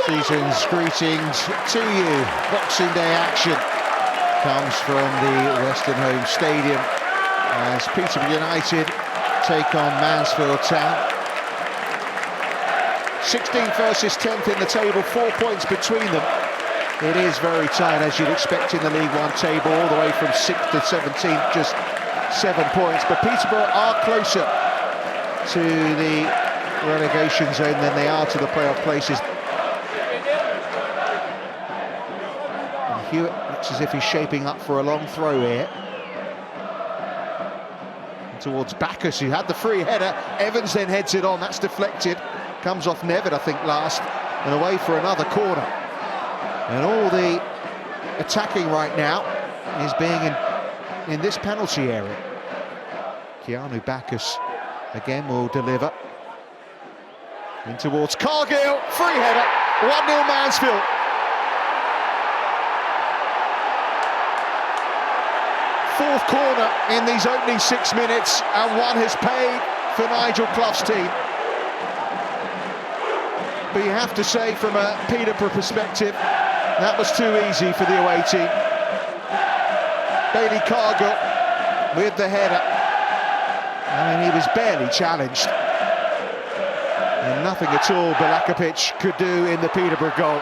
Season's greetings to you. Boxing Day action comes from the Western Home Stadium as Peterborough United take on Mansfield Town. 16th versus 10th in the table, 4 points between them. It is very tight, as you'd expect in the League One table, all the way from 6th to 17th, just 7 points. But Peterborough are closer to the relegation zone than they are to the playoff places. And Hewitt looks as if he's shaping up for a long throw here. And towards Bacchus, who had the free header. Evans then heads it on, that's deflected. Comes off Nevitt, I think, last, and away for another corner. And all the attacking right now is being in this penalty area. Keanu Bacchus again will deliver. In towards Cargill, free header, 1-0 Mansfield. Fourth corner in these opening 6 minutes, and one has paid for Nigel Clough's team. But you have to say, from a Peterborough perspective, that was too easy for the away team. Bailey Cargill with the header. I mean, he was barely challenged. And nothing at all Balakapic could do in the Peterborough goal.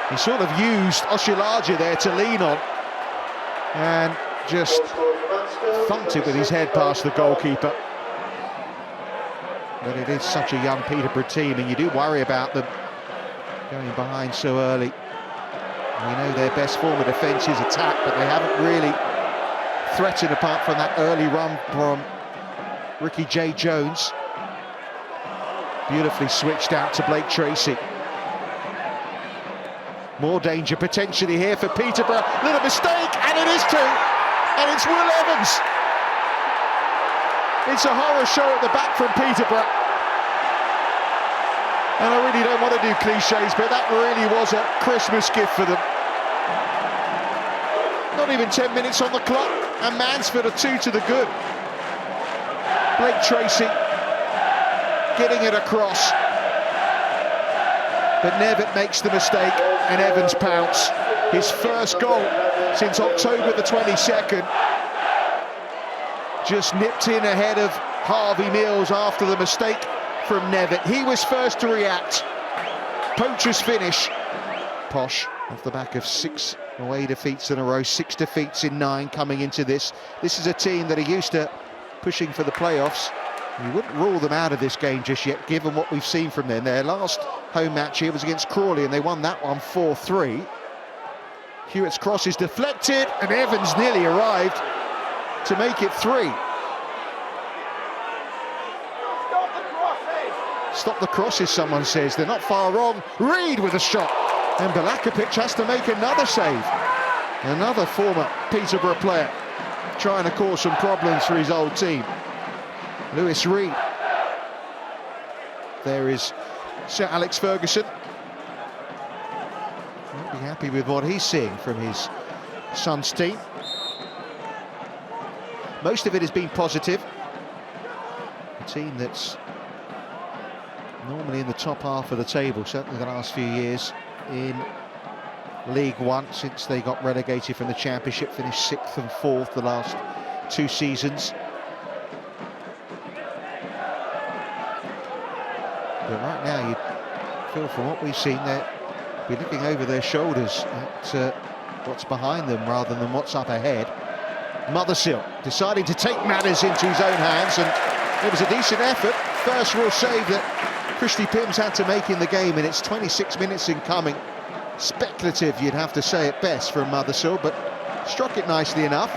He sort of used Oshilaja there to lean on and just thumped it with his head past the goalkeeper. But it is such a young Peterborough team, and you do worry about them going behind so early. We know their best form of defence is attack, but they haven't really threatened apart from that early run from Ricky J. Jones. Beautifully switched out to Blake Tracy. More danger potentially here for Peterborough. Little mistake, and it is two. And it's Will Evans. It's a horror show at the back from Peterborough. And I really don't want to do cliches, but that really was a Christmas gift for them. Not even 10 minutes on the clock, and Mansfield are 2 to the good. Blake Tracy getting it across. But Nevitt makes the mistake, and Evans pounce. His first goal since October the 22nd. Just nipped in ahead of Harvey Mills after the mistake from Nevitt. He was first to react. Poacher's finish. Posh off the back of 6 away defeats in a row, 6 defeats in 9 coming into this. This is a team that are used to pushing for the playoffs. You wouldn't rule them out of this game just yet, given what we've seen from them. Their last home match here was against Crawley, and they won that one 4-3. Hewitt's cross is deflected, and Evans nearly arrived to make it 3. Stop the crosses, someone says. They're not far wrong. Reed with a shot. And Balakapic has to make another save. Another former Peterborough player trying to cause some problems for his old team. Lewis Reed. There is Sir Alex Ferguson. Won't be happy with what he's seeing from his son's team. Most of it has been positive. A team that's normally in the top half of the table, certainly the last few years in League One, since they got relegated from the Championship, finished 6th and 4th the last 2 seasons. But right now, you feel from what we've seen, they'll be looking over their shoulders at what's behind them rather than what's up ahead. Mothersill deciding to take matters into his own hands, and it was a decent effort. First real save that Christy Pims had to make in the game, and it's 26 minutes in coming. Speculative, you'd have to say at best, from Mothersill, but struck it nicely enough.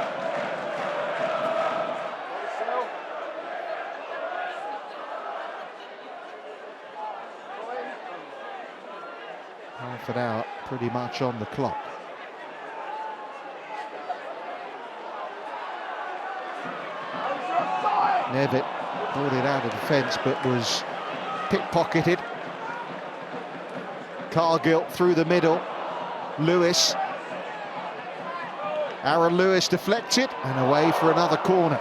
Half an hour pretty much on the clock. Nevitt brought it out of defence, but was pickpocketed. Cargill through the middle. Lewis. Aaron Lewis deflected and away for another corner.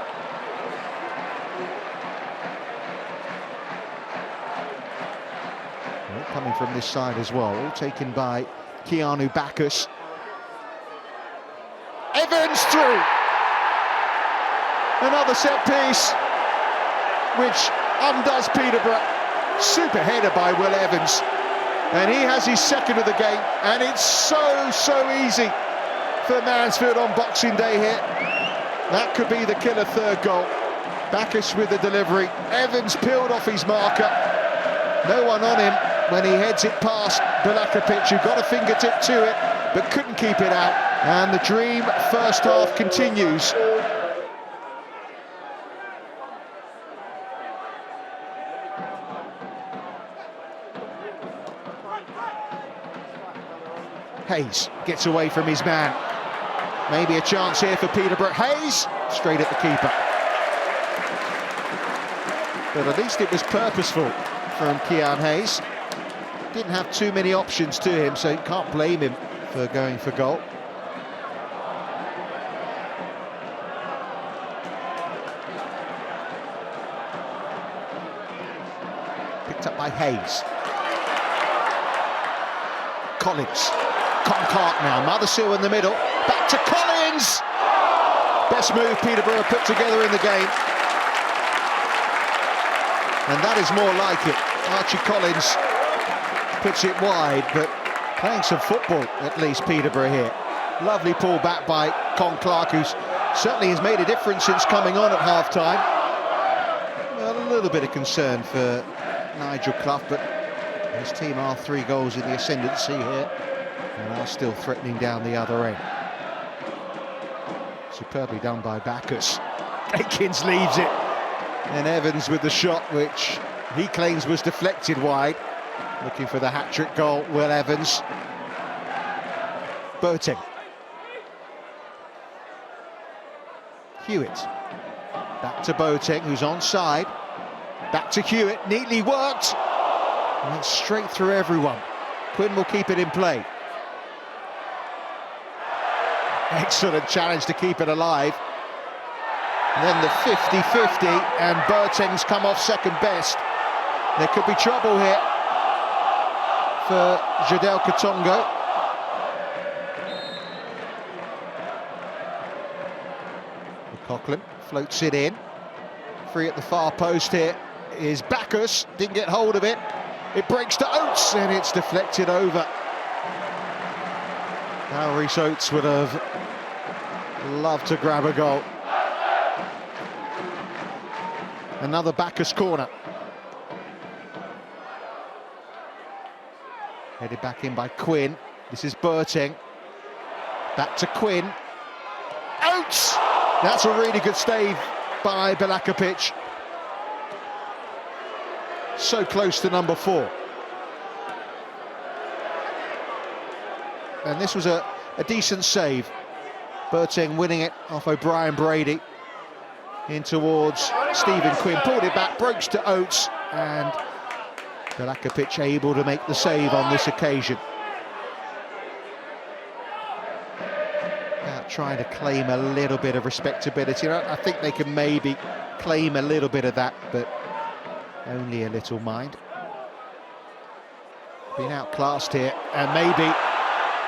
coming from this side as well, all taken by Keanu Bacchus. Evans through! Another set piece, which undoes Peterborough. Super header by Will Evans. And he has his second of the game, and it's so easy for Mansfield on Boxing Day here. That could be the killer third goal. Bacchus with the delivery. Evans peeled off his marker. No one on him when he heads it past Belakapic, who got a fingertip to it, but couldn't keep it out. And the dream first half continues. Hayes gets away from his man. Maybe a chance here for Peterborough. Hayes, straight at the keeper. But at least it was purposeful from Keanu Hayes. Didn't have too many options to him, so you can't blame him for going for goal. Picked up by Hayes. Collins. Concart now, Mothersill in the middle, back to Collins! Best move Peterborough put together in the game. And that is more like it. Archie Collins puts it wide, but playing some football, at least Peterborough here. Lovely pull back by Con Clark, who certainly has made a difference since coming on at half-time. Well, a little bit of concern for Nigel Clough, but his team are 3 goals in the ascendancy here, and are still threatening down the other end. Superbly done by Bacchus. Aikins leaves it, and Evans with the shot, which he claims was deflected wide. Looking for the hat-trick goal, Will Evans. Boateng. Hewitt. Back to Boateng, who's onside. Back to Hewitt, neatly worked. And it's straight through everyone. Quinn will keep it in play. Excellent challenge to keep it alive. And then the 50-50, and Boateng's come off second best. There could be trouble here for Jadel Katongo. McLaughlin floats it in. Free at the far post here is Bacchus. Didn't get hold of it. It breaks to Oates, and it's deflected over. Now Rhys Oates would have loved to grab a goal. Another Bacchus corner. Headed back in by Quinn. This is Boateng. Back to Quinn. Oates! That's a really good stave by Belakapic. So close to number 4. And this was a decent save. Boateng winning it off O'Brien Brady. In towards Stephen Quinn, pulled it back, breaks to Oates, and Belakapic able to make the save on this occasion. Trying to claim a little bit of respectability. I think they can maybe claim a little bit of that, but only a little, mind. Been outclassed here, and maybe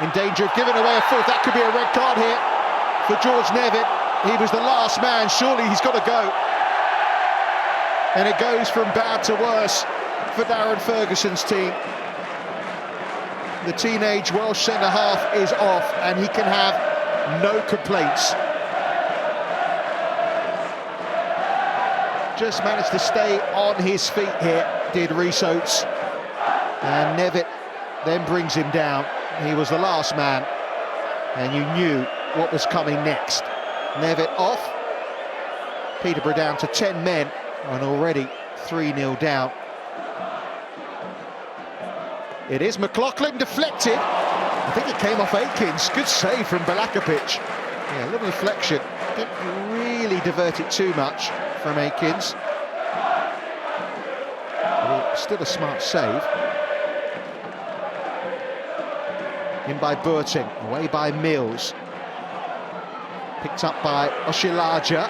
in danger of giving away a fourth. That could be a red card here for George Nevitt. He was the last man, surely he's got to go. And it goes from bad to worse for Darren Ferguson's team. The teenage Welsh centre-half is off, and he can have no complaints. Just managed to stay on his feet here, did Rhys Oates. And Nevitt then brings him down. He was the last man, and you knew what was coming next. Nevitt off. Peterborough down to 10 men, and already 3-0 down. It is McLaughlin, deflected. I think it came off Aikins. Good save from Belakapic. Yeah, a little deflection. Didn't really divert it too much from Aikins. But still a smart save. In by Boateng, away by Mills. Picked up by Oshilaja.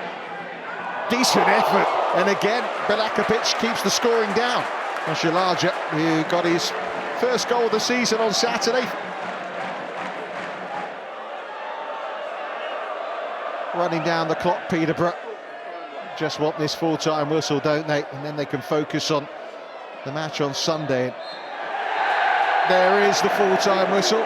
Decent effort. And again, Belakapic keeps the scoring down. Oshilaja, who got his First goal of the season on Saturday. Running down the clock, Peterborough. Just want this full-time whistle, don't they? And then they can focus on the match on Sunday. There is the full-time whistle.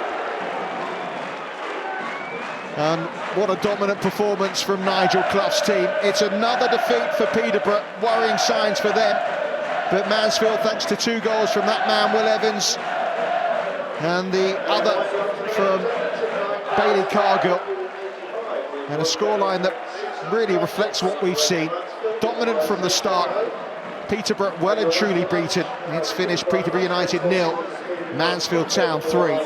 And what a dominant performance from Nigel Clough's team. It's another defeat for Peterborough, worrying signs for them. But Mansfield, thanks to 2 goals from that man, Will Evans, and the other from Bailey Cargill, and a scoreline that really reflects what we've seen. Dominant from the start. Peterborough well and truly beaten. It's finished Peterborough United 0, Mansfield Town 3.